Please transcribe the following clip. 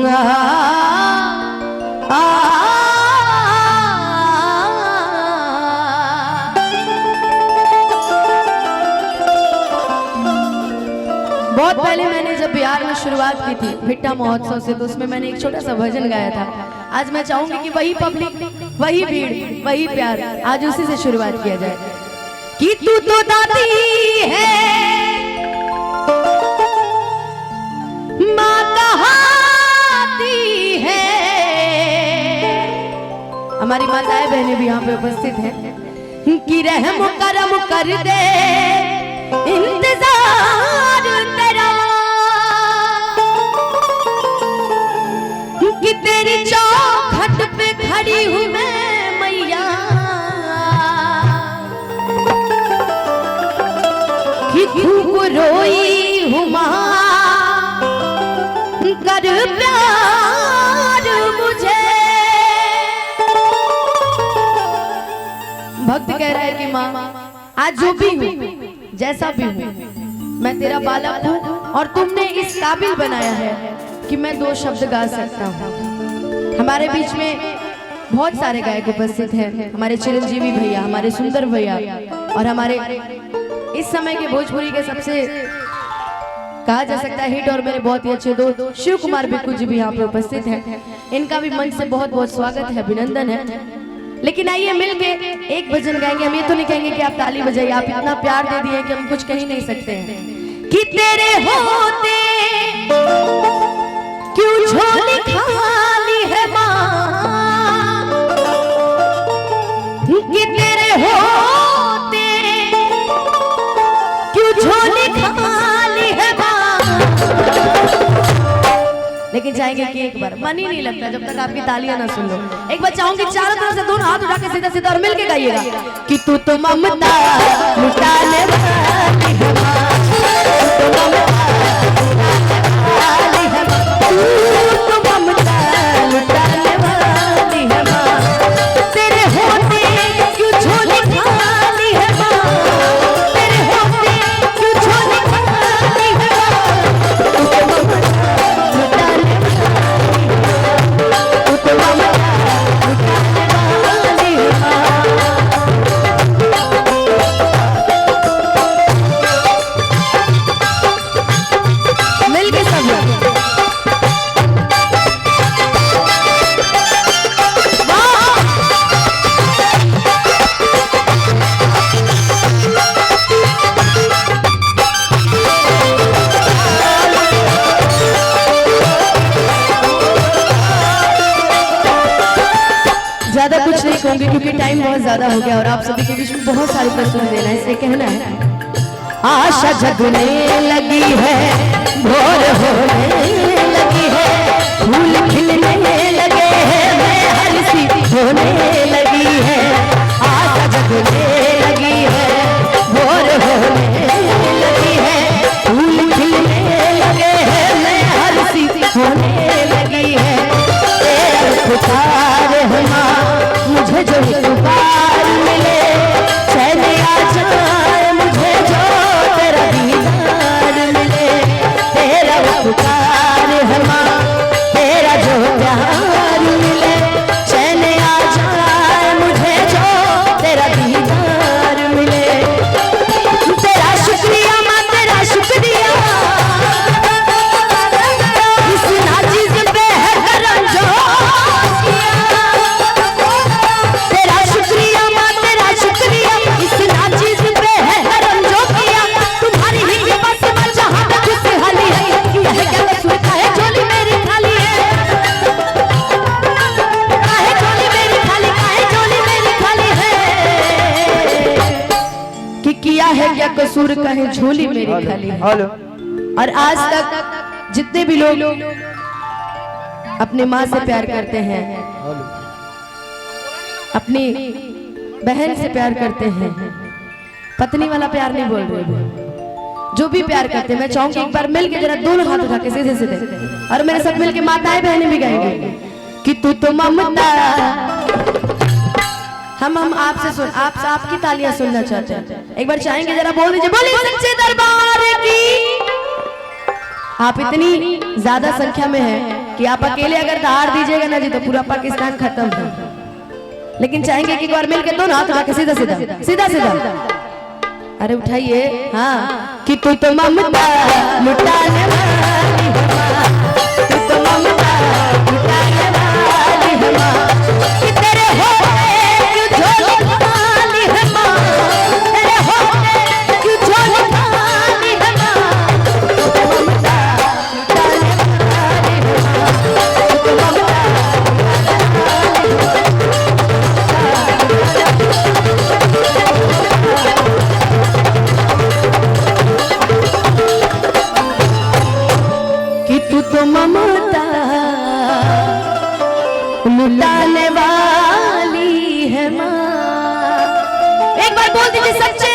बहुत पहले मैंने जब बिहार में शुरुआत की थी भिट्टा महोत्सव से, तो उसमें मैंने एक छोटा सा भजन गाया था। आज मैं चाहूंगी कि वही पब्लिक, वही भीड़, वही प्यार, आज उसी से शुरुआत किया जाए। कि तू तो दादी है माँ कहाती है। हमारी माताएं बहनें भी यहाँ पे उपस्थित हैं। कि रहम करम कर दे इंतजार तेरा, कि तेरी चौखट पे खड़ी हूँ मैं मैया। कि खूब रोई हूँ माँ कर प्यार मुझे। भक्त कह रहा है कि माँ आज जो भी हूँ, जैसा भी हूँ, मैं तेरा बालक हूँ और तुमने इस काबिल बनाया है कि मैं 2 शब्द गा सकता हूँ। हमारे बीच में बहुत सारे गायक उपस्थित हैं, हमारे चिरंजीवी भैया, हमारे सुंदर भैया, और हमारे इस समय के भोजपुरी के सबसे कहा जा सकता है हिट और मेरे बहुत ही अच्छे दोस्त शिव कुमार बिक्कू जी भी यहाँ पे उपस्थित हैं। इनका भी मंच से बहुत बहुत स्वागत है, अभिनंदन है। लेकिन आइए मिलके एक भजन गाएंगे। हम ये तो नहीं कहेंगे कि आप ताली बजाइए, आप इतना प्यार दे दिए कि हम कुछ कह ही नहीं सकते हैं। कि तेरे होते क्यों झोली खाली है माँ, कि तेरे होते क्यों झोली खाली है माँ। लेकिन चाहेंगे कि एक बार मन ही नहीं लगता जब तक आपकी तालियां ना सुन लो। एक बार चाहूंगी चारों तरफ से दोनों हाथ उठा के सीधा सीधा और मिलके गाइएगा। कि तू तो ममता लुटाने वाली है माँ, तू तो ममता लुटाने वाली है माँ। तेरे होते क्यों झोली खाली है माँ, तेरे होते क्यों झोली खाली है माँ। तू तो ममता ज्यादा कुछ नहीं कहूंगी क्योंकि टाइम बहुत ज्यादा हो गया और आप सभी के बीच में बहुत सारे प्रश्न देना है, इसलिए कहना है। आशा जगने लगी है, भोर होने लगी है, फूल खिलने लगे हैं, मैं हर्षी होने लगी है। आशा जगने लगी है, भोर होने लगी है, फूल खिलने लगे हैं, मैं हर्षी होने लगी है। पुकार है माँ मुझे जो पुकार मिले, चैन आ जाए मुझे जो तेरा दीदार मिले। तेरा पुकार है माँ तेरा जो प्यार मिले, चैन आ जाए मुझे जो तेरा दीदार मिले। तेरा शुक्रिया माँ तेरा शुक्रिया, इस नाजिज़ पे है करम जो क्या कसूर कहे झोली मेरी खाली है। और आज तक जितने भी लोग अपनी माँ से प्यार करते हैं, अपनी बहन से प्यार करते हैं, पत्नी वाला प्यार नहीं बोल रहे, जो भी प्यार करते हैं, मैं चाहूंगी एक बार मिलके जरा दोनों हाथ उठा के सीधे सीधे और मेरे साथ मिलके माताएं बहनें भी गाएंगे। कि तू तो ममता। हम आपसे सुन आपकी तालियां सुनना चाहते हैं। एक बार चाहेंगे जरा बोल दीजिए, बोलिए सच्चे दरबार की। आप इतनी ज्यादा संख्या में हैं कि आप अकेले अगर धार दीजिएगा ना जी तो पूरा पाकिस्तान खत्म है, लेकिन चाहेंगे कि एक बार मिलके दो हाथ उठा के सीधा सीधा सीधा सीधा, अरे उठाइए। हाँ कि तू तो ममता लुटाने वाली है माँ, तू तो ममता लुटाने वाली है माँ, कि तेरे होते क्यों झोली खाली है माँ, तेरे होते क्यों झोली खाली है माँ, तू तो ममता लुटाने वाली है माँ, तू तो ममता कि तू तो ममता लुटाने वाली है माँ। एक बार बोल दीजिए सच्चे